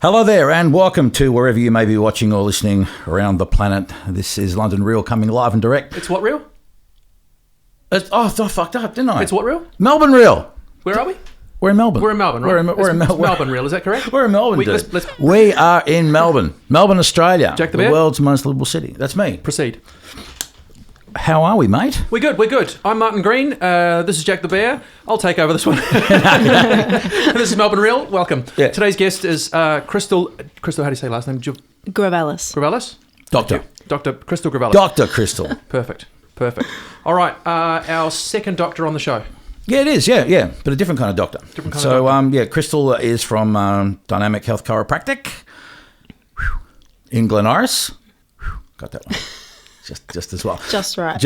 Hello there and welcome to wherever you may be watching or listening around the planet. This is London Real coming live and direct. It's what real? I fucked up, didn't I? It's what real? Melbourne Real. Where are we? We're in Melbourne. We're in Melbourne, right? We're in Melbourne. Melbourne Real, is that correct? We're in Melbourne, dude. Let's We are in Melbourne. Melbourne, Australia. Jack the Bear? world's most livable city. That's me. proceed. How are we, mate? We're good. I'm Martin Green. This is Jack the Bear. I'll take over this one. This is Melbourne Real. Welcome. Yeah. Today's guest is Krystle, how do you say last name? Gourvelos. Gourvelos? Doctor. Dr. Krystle Gourvelos. Dr. Krystle. Perfect. All right, our second doctor on the show. Yeah, it is. Yeah. But a different kind of doctor. Krystle is from Dynamic Health Chiropractic in Glen Iris. Got that one. Just as well. Just right.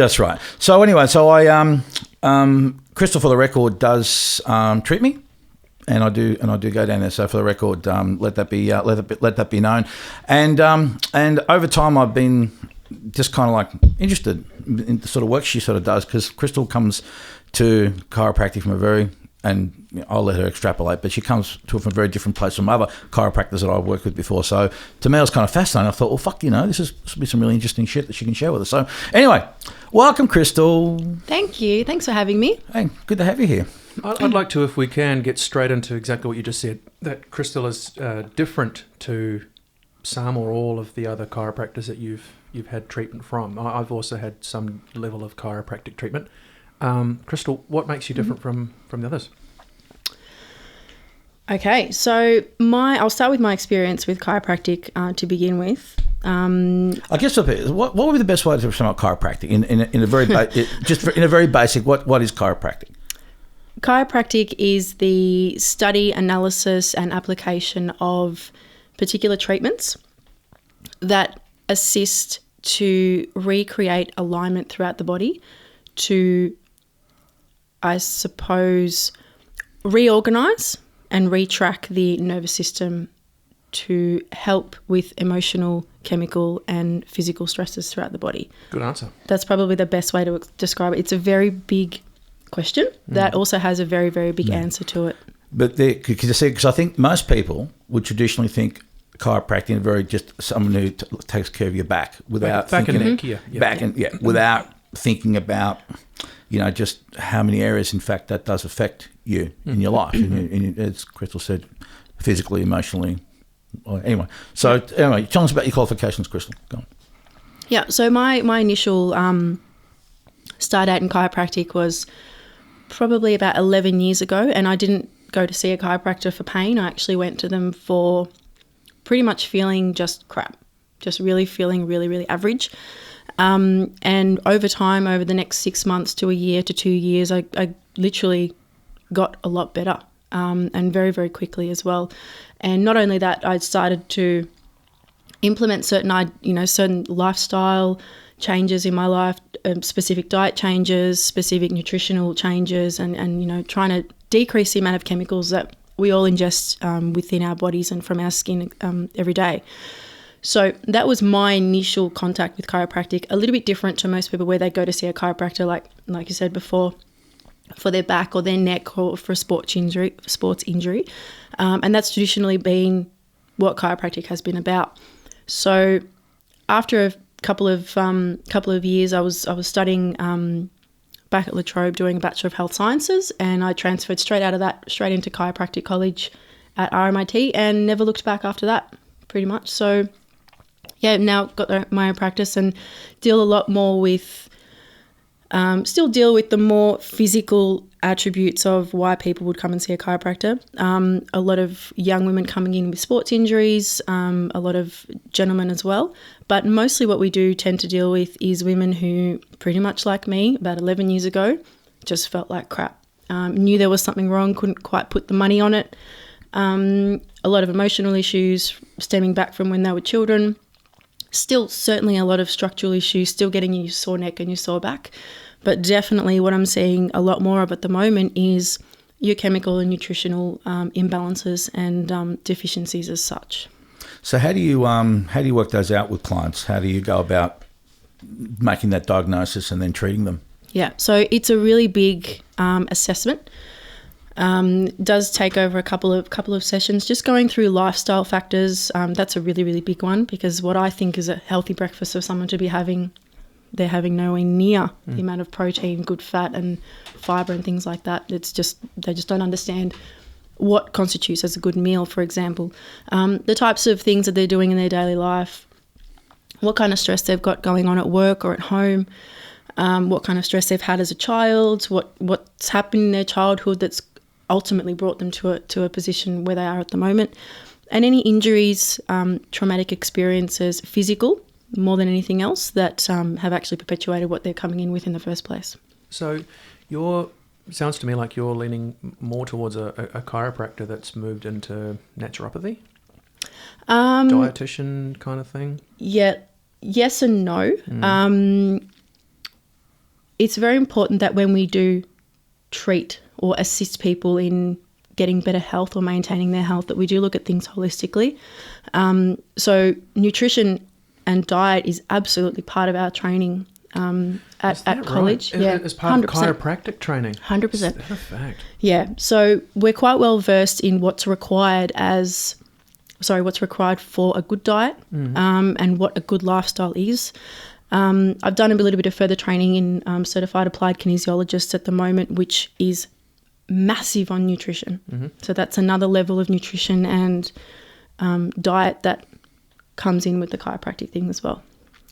So anyway, Krystle, for the record, does treat me, and I do go down there. So for the record, let that be known. And over time, I've been just kind of like interested in the sort of work she sort of does, because Krystle comes to chiropractic from I'll let her extrapolate, but she comes to it from a very different place from other chiropractors that I've worked with before. So to me, I was kind of fascinating. I thought, well, fuck, this will be some really interesting shit that she can share with us. So anyway, welcome, Krystle. Thank you. Thanks for having me. Hey, good to have you here. I'd like to, if we can, get straight into exactly what you just said, that Krystle is different to some or all of the other chiropractors that you've had treatment from. I've also had some level of chiropractic treatment. Krystle, what makes you different from the others? Okay, so I'll start with my experience with chiropractic to begin with. I guess what would be the best way to sum up chiropractic in a very in a very basic? What is chiropractic? Chiropractic is the study, analysis, and application of particular treatments that assist to recreate alignment throughout the body to, I suppose, reorganize and retrack the nervous system to help with emotional, chemical, and physical stresses throughout the body. Good answer. That's probably the best way to describe it. It's a very big question that also has a very, very big answer to it. But because I think most people would traditionally think chiropractic very just someone who takes care of your back without back thinking and neck, without thinking about just how many areas in fact that does affect you in your life, and as Krystle said, physically, emotionally. Anyway, tell us about your qualifications, Krystle. Go on. Yeah, so my initial start out in chiropractic was probably about 11 years ago, and I didn't go to see a chiropractor for pain. I actually went to them for pretty much feeling just crap, just really feeling really, really average. And over time, over the next 6 months to a year to 2 years, I literally got a lot better, and very, very quickly as well. And not only that, I started to implement certain lifestyle changes in my life, specific diet changes, specific nutritional changes, and trying to decrease the amount of chemicals that we all ingest within our bodies and from our skin every day. So that was my initial contact with chiropractic, a little bit different to most people where they go to see a chiropractor, like you said before, for their back or their neck or for a sports injury. And that's traditionally been what chiropractic has been about. So after a couple of years, I was studying back at La Trobe doing a Bachelor of Health Sciences, and I transferred straight out of that, straight into chiropractic college at RMIT, and never looked back after that, pretty much. So yeah, now got my own practice and deal a lot more with, still deal with the more physical attributes of why people would come and see a chiropractor. A lot of young women coming in with sports injuries, a lot of gentlemen as well. But mostly what we do tend to deal with is women who, pretty much like me, about 11 years ago, just felt like crap. Knew there was something wrong, couldn't quite put the money on it. A lot of emotional issues stemming back from when they were children. Still certainly a lot of structural issues, still getting your sore neck and your sore back. But definitely what I'm seeing a lot more of at the moment is your chemical and nutritional imbalances and deficiencies as such. So how do you work those out with clients? How do you go about making that diagnosis and then treating them? Yeah, so it's a really big assessment. Does take over a couple of sessions, just going through lifestyle factors. That's a really, really big one, because what I think is a healthy breakfast for someone to be having, they're having nowhere near the amount of protein, good fat and fibre and things like that. It's just, they just don't understand what constitutes as a good meal, for example. The types of things that they're doing in their daily life, what kind of stress they've got going on at work or at home, what kind of stress they've had as a child, what's happened in their childhood that's ultimately brought them to a position where they are at the moment, and any injuries, traumatic experiences, physical more than anything else, that have actually perpetuated what they're coming in with in the first place. So sounds to me like you're leaning more towards a chiropractor that's moved into naturopathy, dietitian kind of thing. Yeah, yes and no. It's very important that when we do treat or assist people in getting better health or maintaining their health, that we do look at things holistically. So nutrition and diet is absolutely part of our training at college. Right? Yeah, as part 100%. of chiropractic training. 100%. Is that a fact? Yeah, so we're quite well versed in what's required for a good diet, and what a good lifestyle is. I've done a little bit of further training in certified applied kinesiologist at the moment, which is massive on nutrition. So that's another level of nutrition and diet that comes in with the chiropractic thing as well.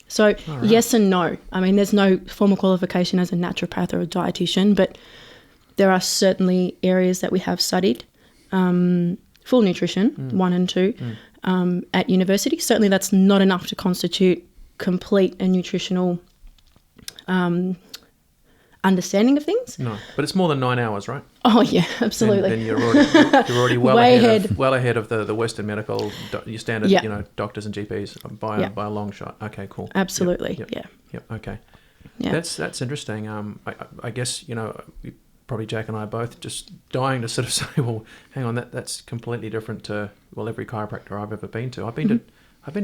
So yes and no. I mean, there's no formal qualification as a naturopath or a dietitian, but there are certainly areas that we have studied. Full nutrition, 1 and 2, at university. Certainly that's not enough to constitute complete and nutritional understanding of things. No, but it's more than 9 hours, right? Oh yeah, absolutely. Then you're already well Way ahead of the Western medical, your standard, doctors and GPs by a long shot. Okay, cool. Absolutely, Yep. Okay. Yeah. That's interesting. I guess probably Jack and I are both just dying to sort of say, well, hang on, that's completely different to every chiropractor I've ever been to. I've been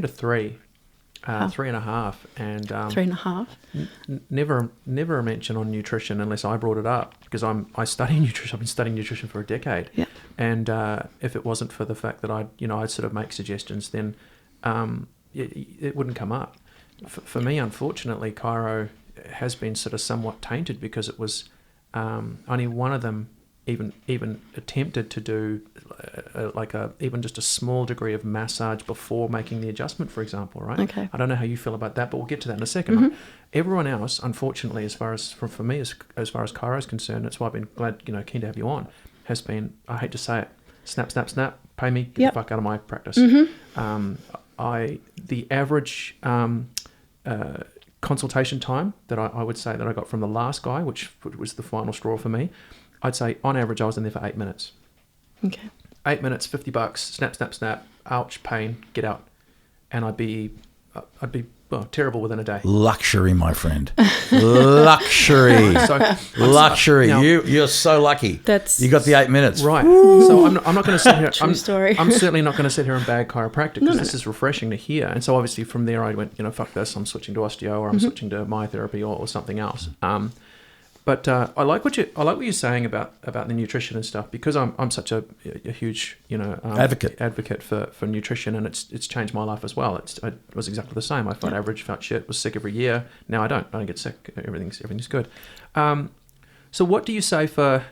to 3. 3.5, and 3.5. Never a mention on nutrition unless I brought it up, because I study nutrition. I've been studying nutrition for a decade, and if it wasn't for the fact that I'd sort of make suggestions, then it wouldn't come up. For me, unfortunately, chiro has been sort of somewhat tainted, because it was only one of them even attempted to do even just a small degree of massage before making the adjustment, for example, right? Okay. I don't know how you feel about that, but we'll get to that in a second. Everyone else, unfortunately, as far as for me, as far as chiro is concerned, that's why I've been glad, keen to have you on, has been, I hate to say it, snap, snap, snap, pay me, get the fuck out of my practice. The average consultation time that I would say that I got from the last guy, which was the final straw for me, I'd say on average I was in there for 8 minutes. Okay. 8 minutes, $50, snap, snap, snap, ouch, pain, get out. And I'd be terrible within a day. Luxury, my friend. Luxury. Luxury. Now, you're so lucky. You got the 8 minutes. Right. So I'm not going to sit here. True story. I'm certainly not going to sit here and bag chiropractic, because this is refreshing to hear. And so obviously from there I went, fuck this, I'm switching to osteo, or I'm switching to myotherapy or something else. But I like what you're saying about the nutrition and stuff, because I'm such a huge advocate for nutrition, and it's changed my life as well. It was exactly the same. I felt average, felt shit, was sick every year. Now I don't get sick. Everything's good. So what do you say for?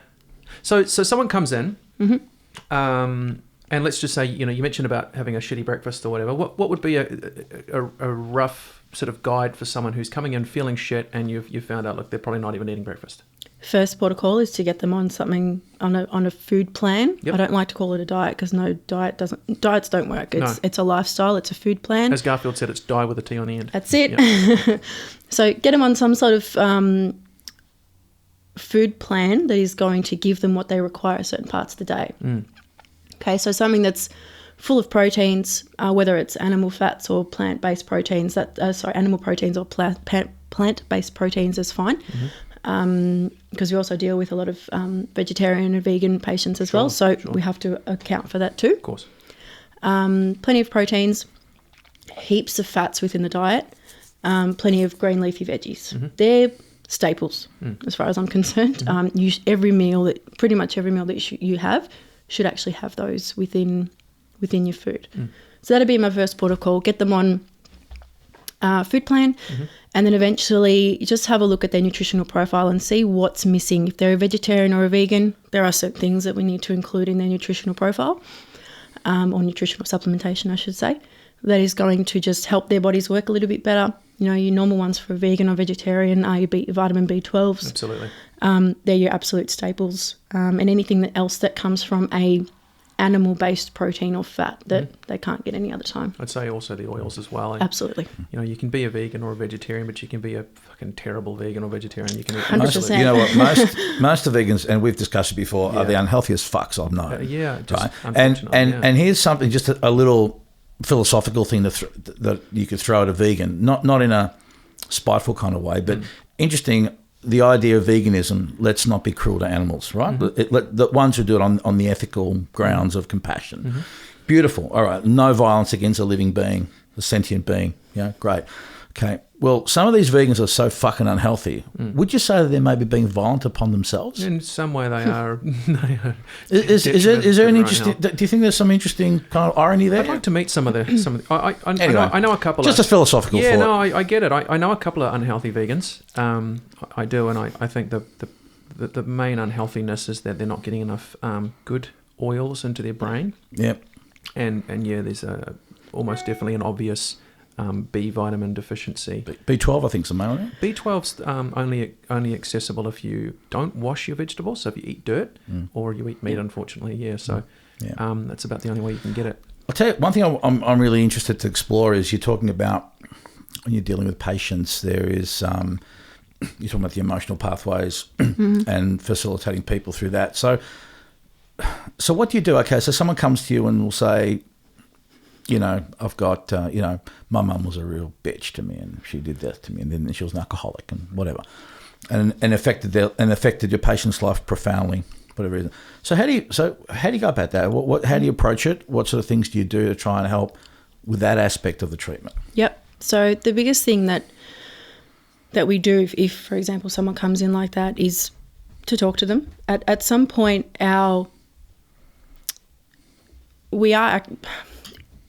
So someone comes in, and let's just say you mentioned about having a shitty breakfast or whatever. What would be a rough sort of guide for someone who's coming in feeling shit, and you've found out, look, they're probably not even eating breakfast? First protocol is to get them on something, on a food plan. Yep. I don't like to call it a diet, because diets don't work. It's a lifestyle. It's a food plan. As Garfield said, it's die with a T on the end. That's it. Yep. So get them on some sort of food plan that is going to give them what they require at certain parts of the day. Okay, so something that's full of proteins, whether it's animal fats or plant-based proteins. Animal proteins or plant-based proteins is fine, because we also deal with a lot of vegetarian and vegan patients as well. So we have to account for that too. Of course. Plenty of proteins, heaps of fats within the diet, plenty of green leafy veggies. They're staples as far as I'm concerned. Pretty much every meal that you have should actually have those within your food. So that'd be my first port of call. Get them on food plan, and then eventually just have a look at their nutritional profile and see what's missing. If they're a vegetarian or a vegan, there are certain things that we need to include in their nutritional profile, or nutritional supplementation, I should say, that is going to just help their bodies work a little bit better. You know, your normal ones for a vegan or vegetarian are your vitamin B12s. Absolutely. They're your absolute staples. And anything else that comes from a animal-based protein or fat that they can't get any other time. I'd say also the oils as well. And, absolutely. You know, you can be a vegan or a vegetarian, but you can be a fucking terrible vegan or vegetarian. You can eat 100%. You know what? Most of vegans, and we've discussed it before, are the unhealthiest fucks I've known. Just right? And here's something, just a little philosophical thing that you could throw at a vegan, not in a spiteful kind of way, but interesting. The idea of veganism, let's not be cruel to animals, right? The ones who do it on the ethical grounds of compassion. Beautiful. All right. No violence against a living being, a sentient being. Yeah, great. Okay. Well, some of these vegans are so fucking unhealthy. Would you say that they may be being violent upon themselves? In some way they are. Is there an interesting... Do you think there's some interesting kind of irony there? I'd like to meet some of the... I know a couple just of... a philosophical thought. Yeah, no, I get it. I know a couple of unhealthy vegans. I do, and I think the main unhealthiness is that they're not getting enough good oils into their brain. Yep. And there's almost definitely an obvious... B vitamin deficiency. B12, I think, is the main one. B12's only accessible if you don't wash your vegetables. So if you eat dirt or you eat meat, unfortunately, So that's about the only way you can get it. I'll tell you, one thing I'm really interested to explore is you're talking about when you're dealing with patients, there is you're talking about the emotional pathways and facilitating people through that. So what do you do? Okay, so someone comes to you and will say, you know, I've got, my mum was a real bitch to me and she did this to me and then she was an alcoholic and whatever. And affected your patient's life profoundly, whatever reason. So how do you go about that? How do you approach it? What sort of things do you do to try and help with that aspect of the treatment? Yep. So the biggest thing that we do if, for example, someone comes in like that is to talk to them. At some point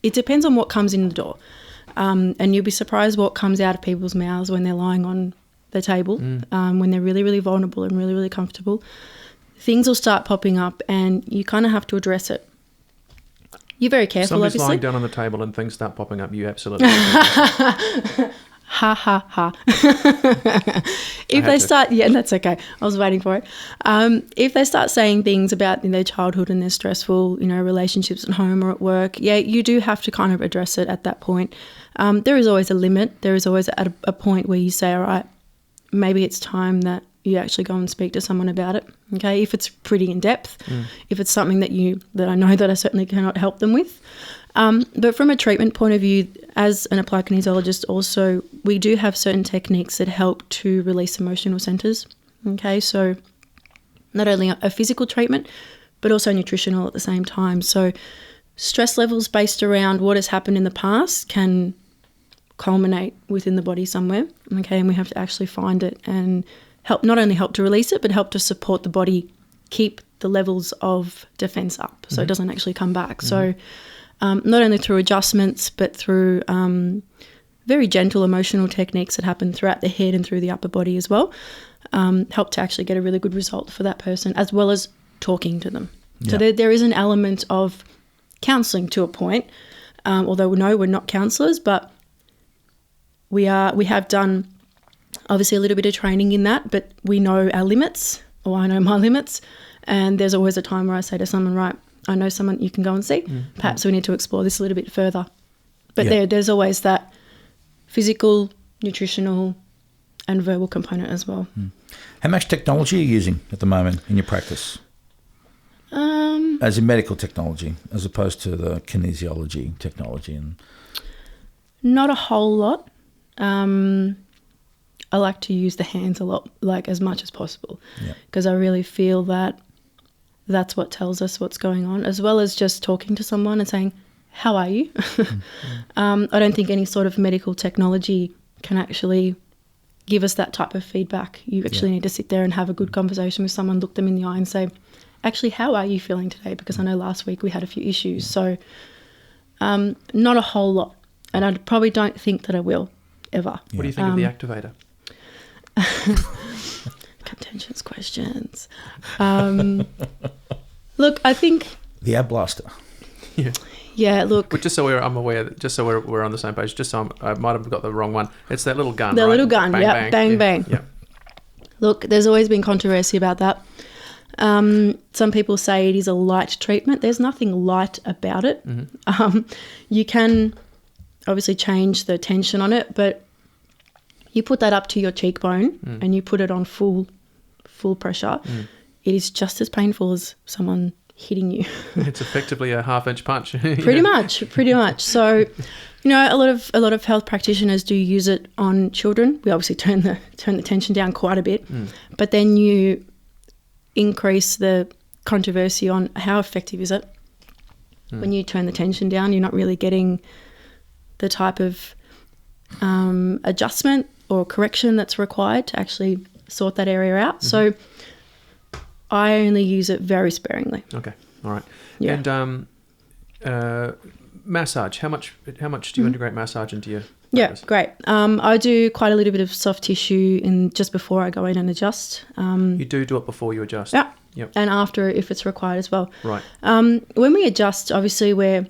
it depends on what comes in the door. And you'll be surprised what comes out of people's mouths when they're lying on the table, when they're really, really vulnerable and really, really comfortable. Things will start popping up and you kind of have to address it. You're very careful, Somebody's obviously. lying down on the table and things start popping up, you absolutely Ha, ha, ha. If they start... Yeah, that's okay. I was waiting for it. If they start saying things about their childhood and their stressful, relationships at home or at work, you do have to kind of address it at that point. There is always a limit. There is always at a point where you say, all right, maybe it's time that you actually go and speak to someone about it, okay? If it's pretty in-depth, if it's something that I know that I certainly cannot help them with. But from a treatment point of view, as an applied kinesiologist also, we do have certain techniques that help to release emotional centres, okay? So not only a physical treatment, but also nutritional at the same time. So stress levels based around what has happened in the past can culminate within the body somewhere, okay? And we have to actually find it and not only help to release it, but help to support the body keep the levels of defence up so it doesn't actually come back. So not only through adjustments, but through very gentle emotional techniques that happen throughout the head and through the upper body as well, help to actually get a really good result for that person, as well as talking to them. Yeah. So there is an element of counselling to a point, although no, we're not counsellors, but we have done obviously a little bit of training in that, but we know our limits, or I know my limits, and there's always a time where I say to someone, right, I know someone you can go and see. Perhaps we need to explore this a little bit further. But there's always that physical, nutritional and verbal component as well. How much technology are you using at the moment in your practice? As in medical technology, as opposed to the kinesiology technology? Not a whole lot. I like to use the hands a lot, like as much as possible, because I really feel that that's what tells us what's going on, as well as just talking to someone and saying, how are you? I don't think any sort of medical technology can actually give us that type of feedback. You actually need to sit there and have a good conversation with someone, look them in the eye and say, actually, how are you feeling today? Because I know last week we had a few issues. So not a whole lot. And I probably don't think that I will ever. What do you think of the activator? Contentious questions. Look, I think... The ab blaster. Yeah. Yeah, look... But just so I'm aware, just so we're on the same page, just so I might have got the wrong one. It's that little gun, The right? little gun, bang, yeah, bang, bang. Yeah. Look, there's always been controversy about that. Some people say it is a light treatment. There's nothing light about it. Mm-hmm. You can obviously change the tension on it, but you put that up to your cheekbone and you put it on full pressure. It is just as painful as someone hitting you. It's effectively a half-inch punch. Pretty much. So, you know, a lot of health practitioners do use it on children. We obviously turn the tension down quite a bit, but then you increase the controversy on how effective is it. When you turn the tension down, you're not really getting the type of adjustment or correction that's required to actually sort that area out. So I only use it very sparingly. Okay, all right. Yeah. And massage. How much do you integrate massage into your practice? Yeah, great. I do quite a little bit of soft tissue just before I go in and adjust. You do it before you adjust? Yeah. Yep. And after if it's required as well. Right. When we adjust, obviously we're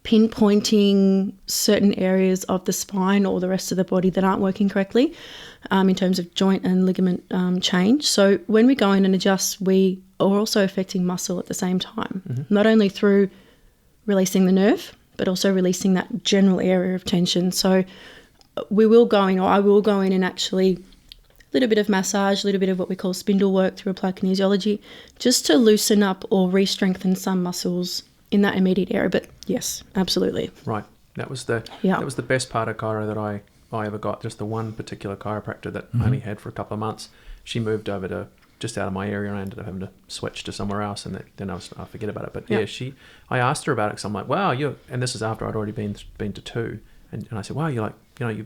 pinpointing certain areas of the spine or the rest of the body that aren't working correctly in terms of joint and ligament change. So when we go in and adjust, we are also affecting muscle at the same time, not only through releasing the nerve, but also releasing that general area of tension. So I will go in and actually a little bit of massage, a little bit of what we call spindle work through applied kinesiology, just to loosen up or re-strengthen some muscles in that immediate area. But yes, absolutely. Right. That was the best part of chiro that I ever got. Just the one particular chiropractor that I only had for a couple of months. She moved over to just out of my area and I ended up having to switch to somewhere else, and then I forget about it. But I asked her about it because I'm like, wow, and this is after I'd already been to two, and I said, wow, you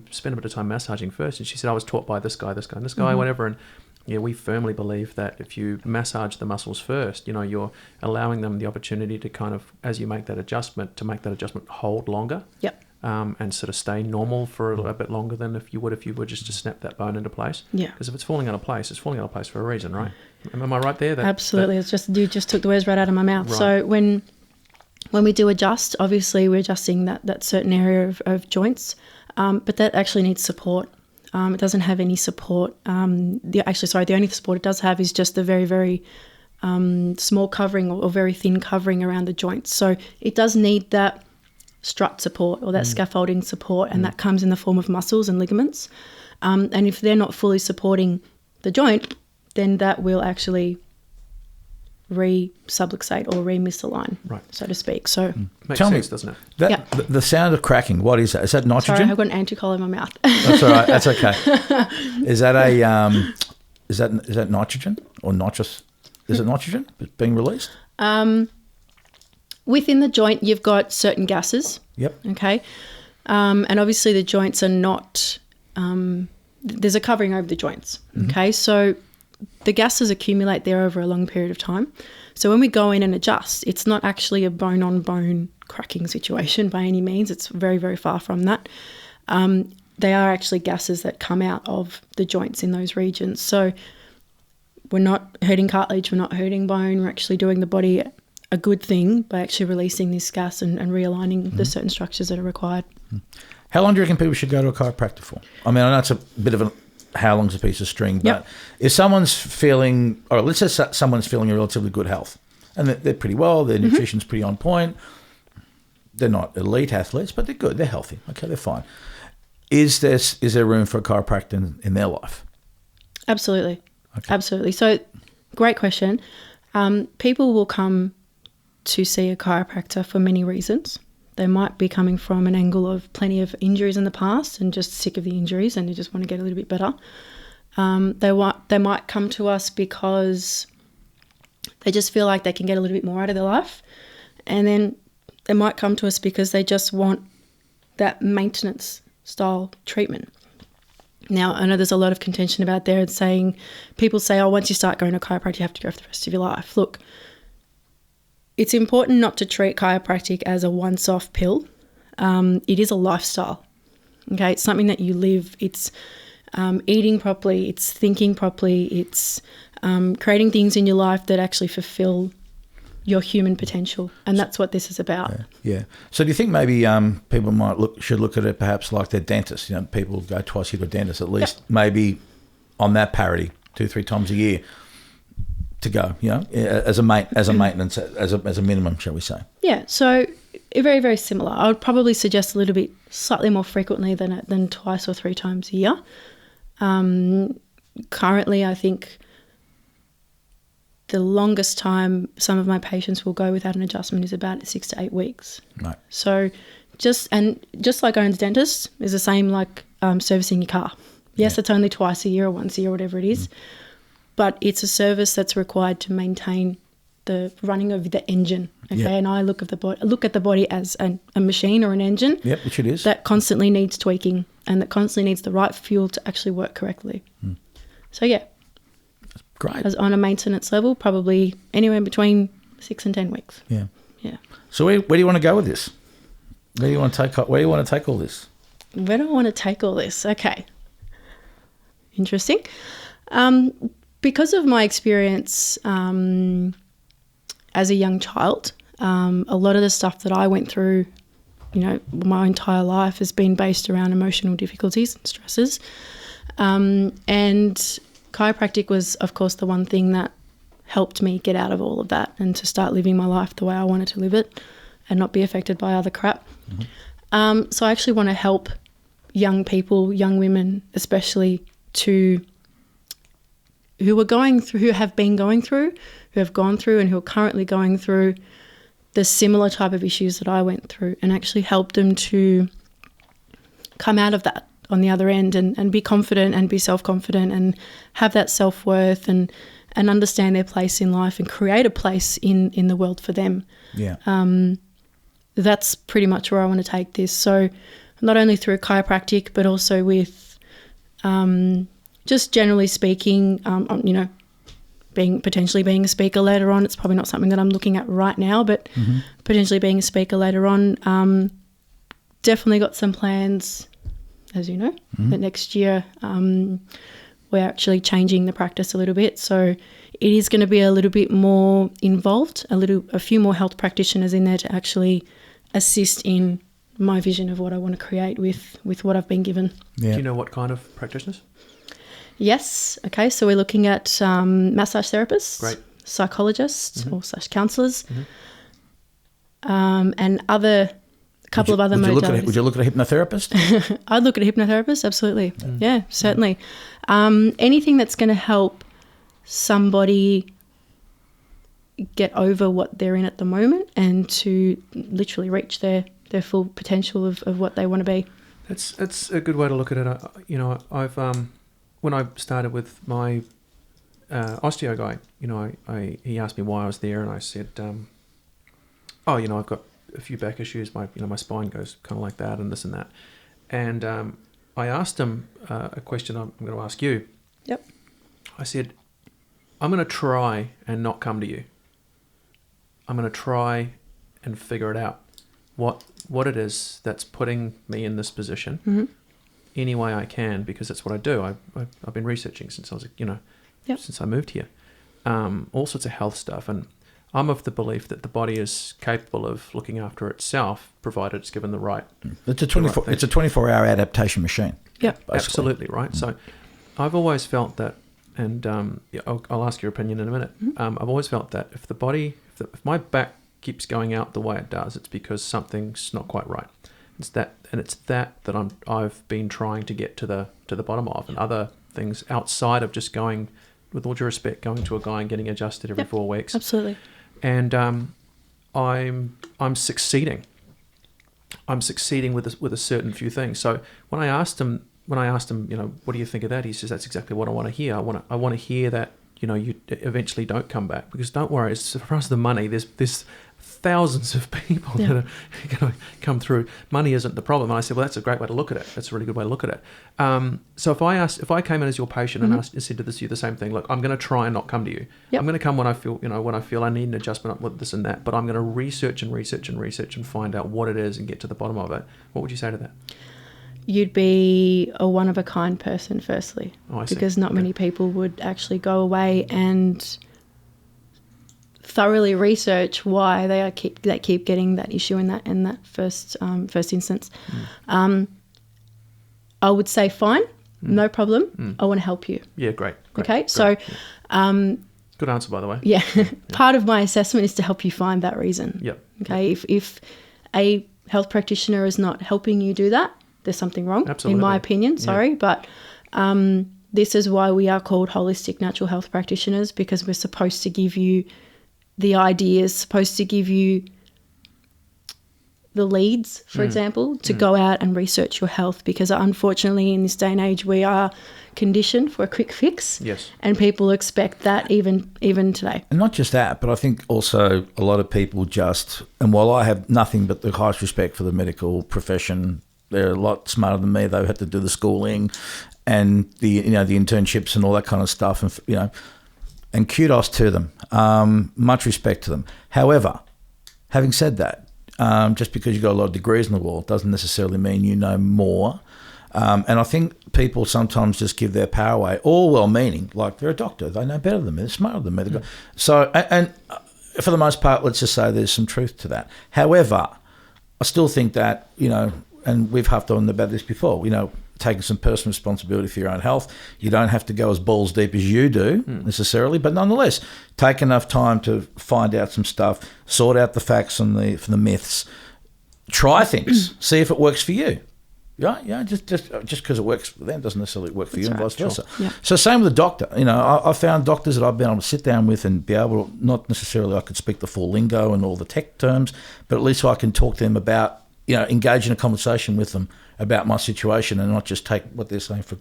spend a bit of time massaging first, and she said, I was taught by this guy, and this guy, whatever, and yeah, we firmly believe that if you massage the muscles first, you're allowing them the opportunity to kind of, as you make that adjustment, hold longer. Yep. And sort of stay normal for a bit longer than if you were just to snap that bone into place. Yeah. Because if it's falling out of place, it's falling out of place for a reason, right? Am I right there? Absolutely. You just took the words right out of my mouth. Right. So when we do adjust, obviously we're adjusting that certain area of joints, but that actually needs support. It doesn't have any support. The only support it does have is just the very, very small covering or very thin covering around the joints. So it does need that strut support or that scaffolding support, and that comes in the form of muscles and ligaments. And if they're not fully supporting the joint, then that will actually re-subluxate or re-misalign, right, so to speak. So makes Tell sense, me, doesn't it? The sound of cracking, what is that? Is that nitrogen? Sorry, I've got an anticoal in my mouth. That's all right. That's okay. Is that is that nitrogen or nitrous? Is it nitrogen being released? Within the joint, you've got certain gases. Yep. Okay. And obviously the joints are not, there's a covering over the joints. Okay. So the gases accumulate there over a long period of time. So when we go in and adjust, it's not actually a bone-on-bone cracking situation by any means. It's very, very far from that. They are actually gases that come out of the joints in those regions. So we're not hurting cartilage, we're not hurting bone, we're actually doing the body a good thing by actually releasing this gas and realigning the certain structures that are required. How long do you reckon people should go to a chiropractor for? I mean, I know it's a bit of how long's a piece of string, but if someone's feeling, or let's say someone's feeling in relatively good health, and they're pretty well, their nutrition's pretty on point, they're not elite athletes, but they're good, they're healthy, okay, they're fine. Is there room for a chiropractor in their life? Absolutely. Okay. Absolutely. So, great question. People will come to see a chiropractor for many reasons. They might be coming from an angle of plenty of injuries in the past and just sick of the injuries and they just want to get a little bit better. They might come to us because they just feel like they can get a little bit more out of their life. And then they might come to us because they just want that maintenance style treatment. Now, I know there's a lot of contention about there and saying, people say, oh, once you start going to chiropractic, you have to go for the rest of your life. Look, it's important not to treat chiropractic as a once-off pill. It is a lifestyle. Okay, it's something that you live. It's eating properly. It's thinking properly. It's creating things in your life that actually fulfill your human potential, and that's what this is about. Yeah. So do you think maybe people should look at it perhaps like their dentist? You know, people go twice a year to a dentist at least, maybe on that parity, 2-3 times a year to go. You know, as a maintenance, as a minimum, shall we say? Yeah. So very, very similar. I would probably suggest a little bit slightly more frequently than twice or 3 times a year. Currently, I think the longest time some of my patients will go without an adjustment is about 6 to 8 weeks. Right. So just like going to the dentist is the same like servicing your car. Yes, it's only twice a year or once a year, whatever it is, but it's a service that's required to maintain the running of the engine. Okay, and I look at the body as a machine or an engine. Yep, which it is. That constantly needs tweaking and that constantly needs the right fuel to actually work correctly. So yeah. Great. As on a maintenance level, probably anywhere between 6 and 10 weeks. Yeah. Yeah. So where do you want to go with this? Where do you want to take all this? Where do I want to take all this? Okay. Interesting. Because of my experience as a young child, a lot of the stuff that I went through, you know, my entire life has been based around emotional difficulties and stresses. And chiropractic was, of course, the one thing that helped me get out of all of that and to start living my life the way I wanted to live it and not be affected by other crap. So I actually want to help young people, young women especially, who have gone through, who have gone through and who are currently going through the similar type of issues that I went through, and actually help them to come out of that on the other end and be confident and be self-confident and have that self-worth and understand their place in life and create a place in the world for them. Yeah. That's pretty much where I want to take this. So not only through chiropractic, but also with just generally speaking, you know, potentially being a speaker later on. It's probably not something that I'm looking at right now, but potentially being a speaker later on. Definitely got some plans, as you know, that next year we're actually changing the practice a little bit. So it is going to be a little bit more involved, a few more health practitioners in there to actually assist in my vision of what I want to create with what I've been given. Yeah. Do you know what kind of practitioners? Yes. Okay. So we're looking at massage therapists, Great. Psychologists or / counsellors, and other couple of other modalities. Would you look at a hypnotherapist? I'd look at a hypnotherapist, absolutely. Yeah, certainly. Anything that's going to help somebody get over what they're in at the moment and to literally reach their full potential of what they want to be. That's a good way to look at it. You know, I've when I started with my osteo guy, you know, he asked me why I was there, and I said, oh, you know, I've got a few back issues. My spine goes kind of like that, and this and that. And I asked him a question I'm going to ask you. Yep. I said, I'm going to try and not come to you. I'm going to try and figure it out. What it is that's putting me in this position any way I can, because that's what I do. I've been researching since I was, since I moved here. All sorts of health stuff, and I'm of the belief that the body is capable of looking after itself, provided it's given the right. It's a 24-hour adaptation machine. Yeah, absolutely right. So, I've always felt that, and I'll ask your opinion in a minute. I've always felt that if the body, if my back keeps going out the way it does, it's because something's not quite right. It's that I've been trying to get to the bottom of, and other things outside of just going, with all due respect, going to a guy and getting adjusted every 4 weeks. Absolutely. And I'm succeeding. I'm succeeding with a certain few things. So when I asked him, you know, what do you think of that? He says, that's exactly what I want to hear. I want to hear that you eventually don't come back. Because don't worry, as far as the money, there's thousands of people that are going to come through. Money isn't the problem. And I said, well, that's a great way to look at it. That's a really good way to look at it. So if I came in as your patient and said to you the same thing, look, I'm going to try and not come to you. I'm going to come when I feel I need an adjustment with this and that, but I'm going to research and find out what it is and get to the bottom of it. What would you say to that? You'd be a one-of-a-kind person, firstly, because not many people would actually go away and thoroughly research why they keep getting that issue in that first instance. I would say fine, no problem. I want to help you. Yeah, great. Okay, great. so good answer, by the way. Yeah, part of my assessment is to help you find that reason. Yep. Okay, if a health practitioner is not helping you do that, there's something wrong. Absolutely. In my opinion. Sorry, but this is why we are called holistic natural health practitioners, because we're supposed to give you the ideas, supposed to give you the leads, for example, to go out and research your health, because unfortunately in this day and age we are conditioned for a quick fix. Yes. And people expect that even today. And not just that, but I think also a lot of people and while I have nothing but the highest respect for the medical profession, they're a lot smarter than me. They've had to do the schooling and the internships and all that kind of stuff, and and kudos to them. Much respect to them. However, having said that, just because you've got a lot of degrees in the world doesn't necessarily mean you know more. And I think people sometimes just give their power away, all well-meaning, like they're a doctor, they know better than me, they're smarter than me. So, and for the most part, let's just say there's some truth to that. However, I still think that, and we've huffed on about this before, taking some personal responsibility for your own health. You don't have to go as balls deep as you do necessarily, but nonetheless, take enough time to find out some stuff, sort out the facts and the myths, try things, see if it works for you. Yeah, just because it works for them doesn't necessarily work for you, and vice versa. Yeah. So same with the doctor. I found doctors that I've been able to sit down with and be able to, not necessarily I could speak the full lingo and all the tech terms, but at least I can talk to them about, engage in a conversation with them about my situation and not just take what they're saying for,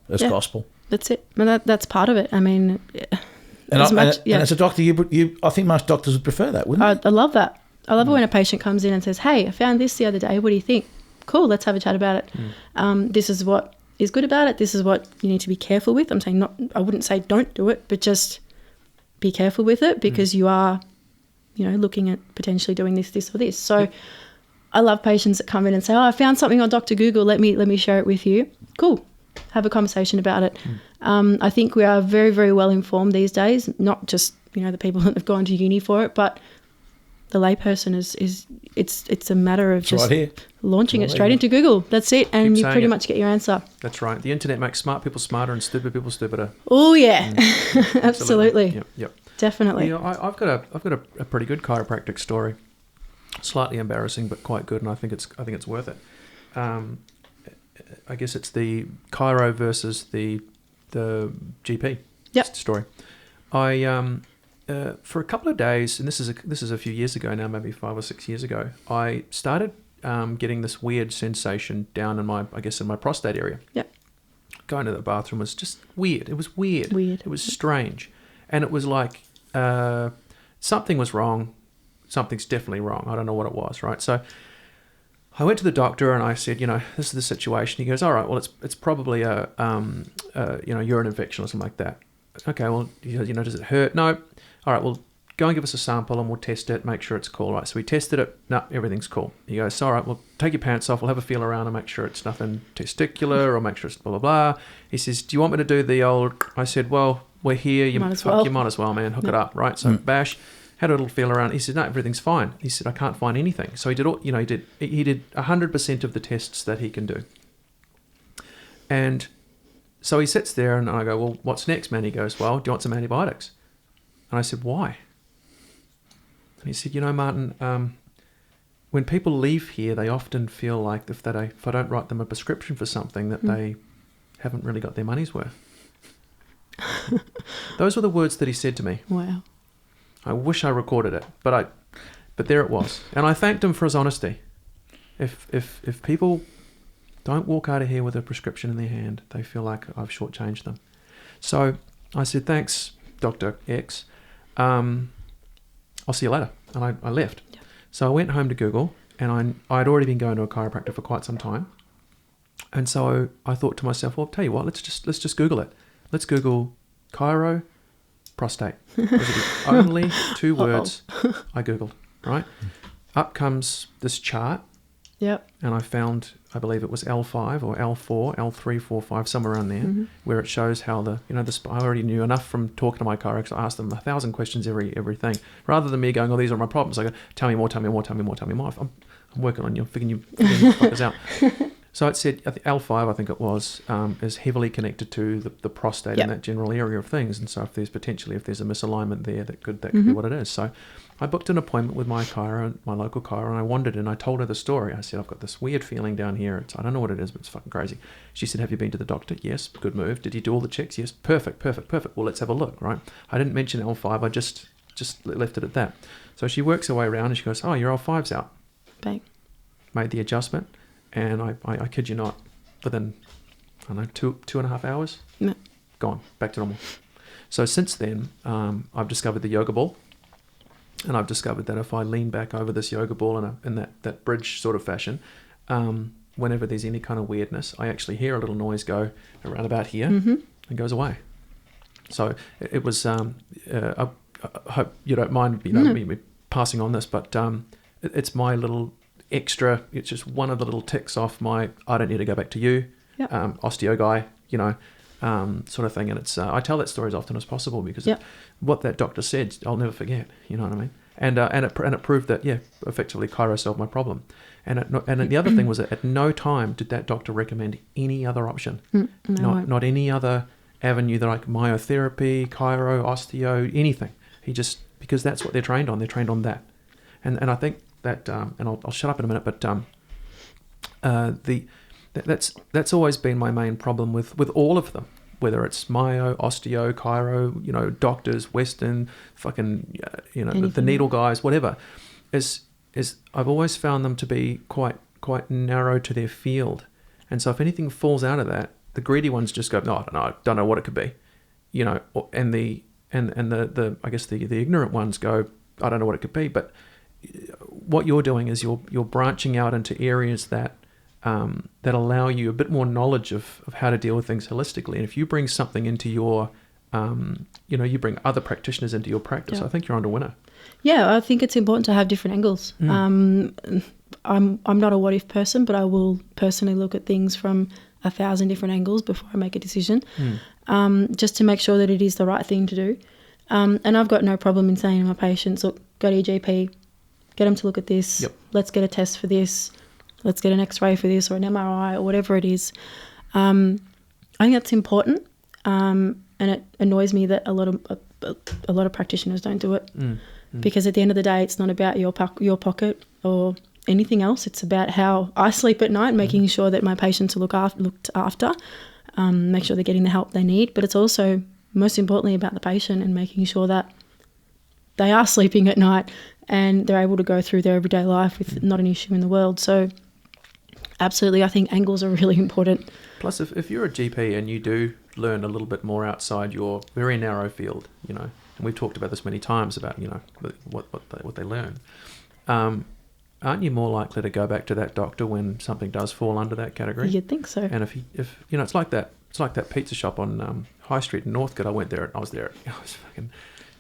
as gospel. That's it. That's part of it. I mean, and as a doctor, I think most doctors would prefer that, wouldn't they? I love that. I love it when a patient comes in and says, "Hey, I found this the other day. What do you think?" Cool, let's have a chat about it. This is what is good about it. This is what you need to be careful with. I'm saying I wouldn't say don't do it, but just be careful with it, because you are, looking at potentially doing this or this. So I love patients that come in and say, "Oh, I found something on Dr. Google. Let me share it with you." Cool. Have a conversation about it. I think we are very, very well informed these days, not just, the people that have gone to uni for it, but the layperson it's a matter of just launching it straight into Google. That's it, and you pretty much get your answer. That's right. The internet makes smart people smarter and stupid people stupider. Oh yeah, absolutely. Yep. Definitely. I've got a pretty good chiropractic story. Slightly embarrassing, but quite good, and I think it's worth it. I guess it's the chiro versus the GP story. For a couple of days, and this is a few years ago now, maybe 5 or 6 years ago, I started getting this weird sensation down in my prostate area. Yep. Going to the bathroom was just weird. It was weird. It was strange, and it was like something was wrong. Something's definitely wrong. I don't know what it was. Right. So I went to the doctor and I said, this is the situation. He goes, all right, well, it's probably a urine infection or something like that. Okay, well, does it hurt? No. All right, well, go and give us a sample and we'll test it, make sure it's cool. Right, so we tested it. No, everything's cool. He goes, all right, well, take your pants off. We'll have a feel around and make sure it's nothing testicular or make sure it's blah, blah, blah. He says, do you want me to do the old... I said, well, we're here. You might as well, man. Hook it up, right? So bash, had a little feel around. He said, no, everything's fine. He said, I can't find anything. So he did all, he did 100% of the tests that he can do. And so he sits there and I go, well, what's next, man? He goes, well, do you want some antibiotics? And I said, why? And he said, Martin, when people leave here, they often feel like if I don't write them a prescription for something, that they haven't really got their money's worth. Those were the words that he said to me. Wow. I wish I recorded it, but there it was. And I thanked him for his honesty. If people don't walk out of here with a prescription in their hand, they feel like I've shortchanged them. So I said, thanks, Dr. X. I'll see you later. And I left. Yeah. So I went home to Google, and I'd already been going to a chiropractor for quite some time. And so I thought to myself, well, tell you what, let's just Google it. Let's Google chiro prostate. Only 2 words I Googled, right? Up comes this chart. Yep. And I found, I believe it was L5 or L4, L3, 4, 5, somewhere around there, where it shows how I already knew enough from talking to my chiropractor. I asked them 1,000 questions everything. Rather than me going, oh, these are my problems, I go, tell me more. I'm working on you, figuring you fuckers out. So it said, L5, I think it was, is heavily connected to the prostate and that general area of things. And so if there's a misalignment there, that could be what it is. So I booked an appointment with my local chiro, and I wandered and I told her the story. I said, I've got this weird feeling down here. I don't know what it is, but it's fucking crazy. She said, have you been to the doctor? Yes. Good move. Did you do all the checks? Yes. Perfect. Well, let's have a look, right? I didn't mention L5. I just left it at that. So she works her way around and she goes, oh, your L5's out. Bang. Made the adjustment. And I kid you not, within, I don't know, 2.5 hours, gone, back to normal. So since then, I've discovered the yoga ball. And I've discovered that if I lean back over this yoga ball in that bridge sort of fashion, whenever there's any kind of weirdness, I actually hear a little noise go around about here and goes away. So it was, I hope you don't mind me passing on this, but it's my little extra, it's just one of the little ticks off my I don't need to go back to you, osteo guy, sort of thing. And it's I tell that story as often as possible because what that doctor said, I'll never forget. You know what I mean? And it proved that effectively chiro solved my problem. And the other thing was that at no time did that doctor recommend any other option, not any other avenue that like myotherapy, chiro, osteo, anything. He just, because that's what they're trained on. They're trained on that, and I think that and I'll shut up in a minute, but that's always been my main problem with all of them, whether it's myo, osteo, chiro, doctors, Western, fucking the needle guys, whatever, is I've always found them to be quite narrow to their field, and so if anything falls out of that, the greedy ones just go, no, I don't know what it could be, and the I guess the ignorant ones go, I don't know what it could be, but what you're doing is you're branching out into areas that allow you a bit more knowledge of how to deal with things holistically. And if you bring something into your, you bring other practitioners into your practice, I think you're on to winner. Yeah, I think it's important to have different angles. I'm not a what if person, but I will personally look at things from 1,000 different angles before I make a decision, just to make sure that it is the right thing to do. And I've got no problem in saying to my patients, look, go to your GP, get them to look at this. Yep. Let's get a test for this. Let's get an X-ray for this or an MRI or whatever it is. I think that's important, and it annoys me that a lot of practitioners don't do it, because at the end of the day, it's not about your pocket or anything else. It's about how I sleep at night, making sure that my patients are looked after, make sure they're getting the help they need. But it's also most importantly about the patient and making sure that they are sleeping at night and they're able to go through their everyday life with not an issue in the world. So absolutely, I think angles are really important. Plus, if you're a GP and you do learn a little bit more outside your very narrow field, and we've talked about this many times about, what they learn, aren't you more likely to go back to that doctor when something does fall under that category? You'd think so. And if it's like that pizza shop on High Street in Northcote. I was there. I was fucking,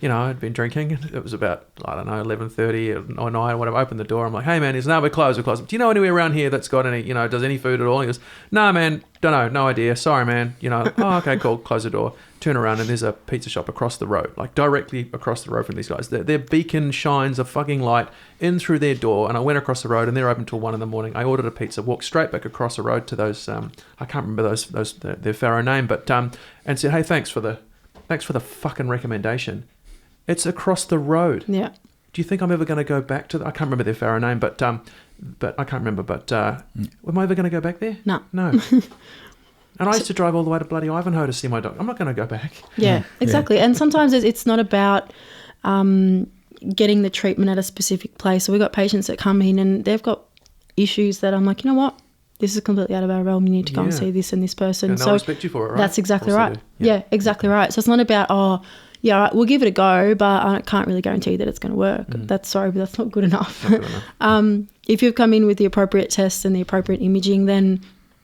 I'd been drinking. It was about, I don't know, 11:30 or 9, whatever. I opened the door. I'm like, hey, man, we're closed. Do you know anywhere around here that's got any, does any food at all? And he goes, no, man, don't know, no idea. Sorry, man. Oh, okay, cool. Close the door. Turn around and there's a pizza shop across the road, like directly across the road from these guys. Their beacon shines a fucking light in through their door. And I went across the road and they're open till 1 a.m. I ordered a pizza, walked straight back across the road to those, I can't remember their Pharaoh name, but, and said, hey, thanks for the fucking recommendation. It's across the road. Yeah. Do you think I'm ever going to go back to I can't remember their Pharaoh name, but I can't remember. But am I ever going to go back there? No. And I used to drive all the way to bloody Ivanhoe to see my doctor. I'm not going to go back. Yeah, exactly. And sometimes it's not about getting the treatment at a specific place. So we've got patients that come in and they've got issues that I'm like, you know what? this is completely out of our realm. You need to go and see this and this person. And they'll respect you for it, right? That's exactly right. Yeah, exactly right. So it's not about, yeah, all right, we'll give it a go, but I can't really guarantee that it's going to work. But that's not good enough. Not good enough. If you've come in with the appropriate tests and the appropriate imaging, then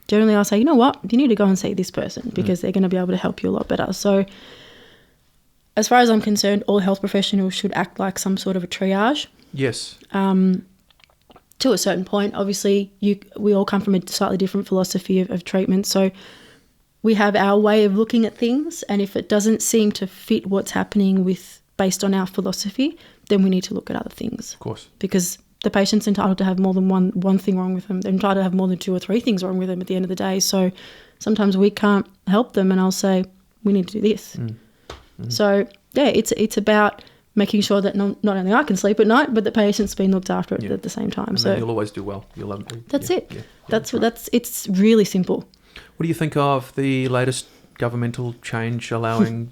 generally I'll say, you know what, you need to go and see this person because they're going to be able to help you a lot better. So as far as I'm concerned, all health professionals should act like some sort of a triage. Yes. To a certain point, obviously, we all come from a slightly different philosophy of treatment. So we have our way of looking at things, and if it doesn't seem to fit what's happening based on our philosophy, then we need to look at other things. Of course. Because the patient's entitled to have more than one thing wrong with them. They're entitled to have more than 2 or 3 things wrong with them at the end of the day. So sometimes we can't help them, and I'll say, we need to do this. So, yeah, it's about making sure that not only I can sleep at night, but the patient's been looked after at the same time. And so you'll always do well. That's it. Yeah, it's really simple. What do you think of the latest governmental change allowing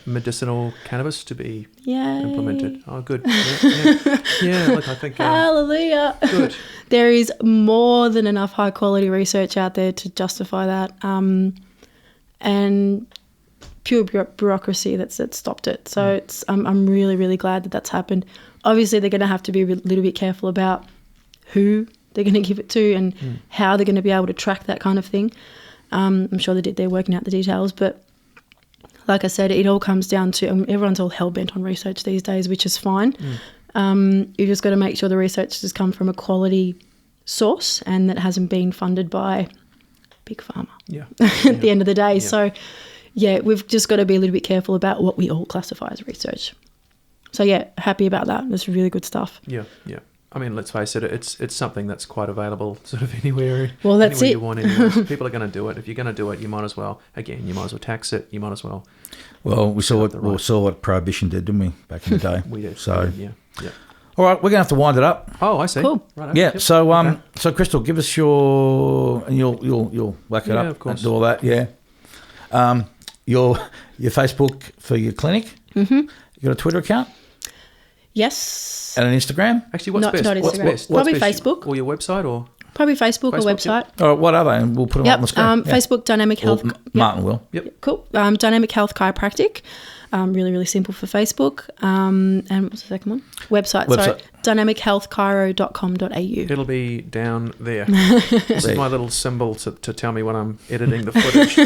medicinal cannabis to be implemented? Oh, good. Yeah, look, I think... Hallelujah. Good. There is more than enough high-quality research out there to justify that. And pure bureaucracy that's stopped it. So I'm really, really glad that that's happened. Obviously, they're going to have to be a little bit careful about who they're going to give it to and how they're going to be able to track that kind of thing. I'm sure they're working out the details, but like I said, it all comes down to everyone's all hell-bent on research these days, which is fine. You've just got to make sure the research has come from a quality source and that hasn't been funded by Big Pharma at the end of the day. So, yeah, we've just got to be a little bit careful about what we all classify as research. So, yeah, happy about that. That's really good stuff. Yeah. I mean, let's face it, it's something that's quite available sort of anywhere. Well, that's anywhere it. You want anyways. People are going to do it. If you're going to do it, you might as well tax it. You might as well. Well, we saw what prohibition did, didn't we, back in the day? We did. So, yeah. All right, we're going to have to wind it up. Oh, I see. Cool. Right. Yeah. Yep. So, Okay. so Krystle, give us and you'll whack it up of course. and do all that. Yeah. Your Facebook for your clinic. Mm-hmm. You got a Twitter account Yes. and an Instagram. Actually, what's Not best? Instagram. What's best? Probably What's best? Facebook. Or your website, or Probably Facebook or Facebook, website. All right, what are they? And we'll put them up on the screen. Facebook, Dynamic Health. Martin will. Yep. Cool. Dynamic Health Chiropractic. Really, really simple for Facebook. And what's the second one? Website. Sorry. dynamichealthchiro.com.au. it'll be down there. This is my little symbol to tell me when I'm editing the footage.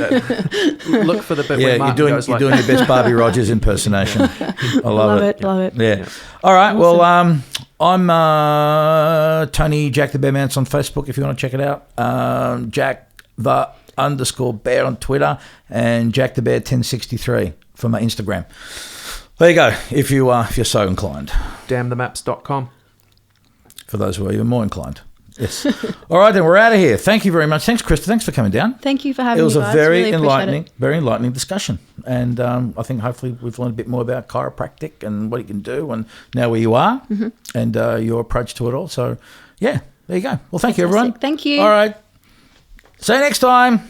Look for the bit where Martin you're goes doing your best Barbie Rogers impersonation. I love it. Love it. Yeah. All right. Awesome. Well, I'm Tony Jack the Bear Mantz on Facebook if you want to check it out. Jack the _bear on Twitter and Jack the Bear 1063 for my Instagram. There you go. If you're so inclined. Damnthemaps.com. For those who are even more inclined. Yes. All right, then we're out of here. Thank you very much. Thanks, Krystle. Thanks for coming down. Thank you for having me. It was a guys. very Really enlightening discussion. And I think hopefully we've learned a bit more about chiropractic and what you can do and now where you are and your approach to it all. So, yeah, there you go. Well, thank you, everyone. Thank you. All right. See you next time.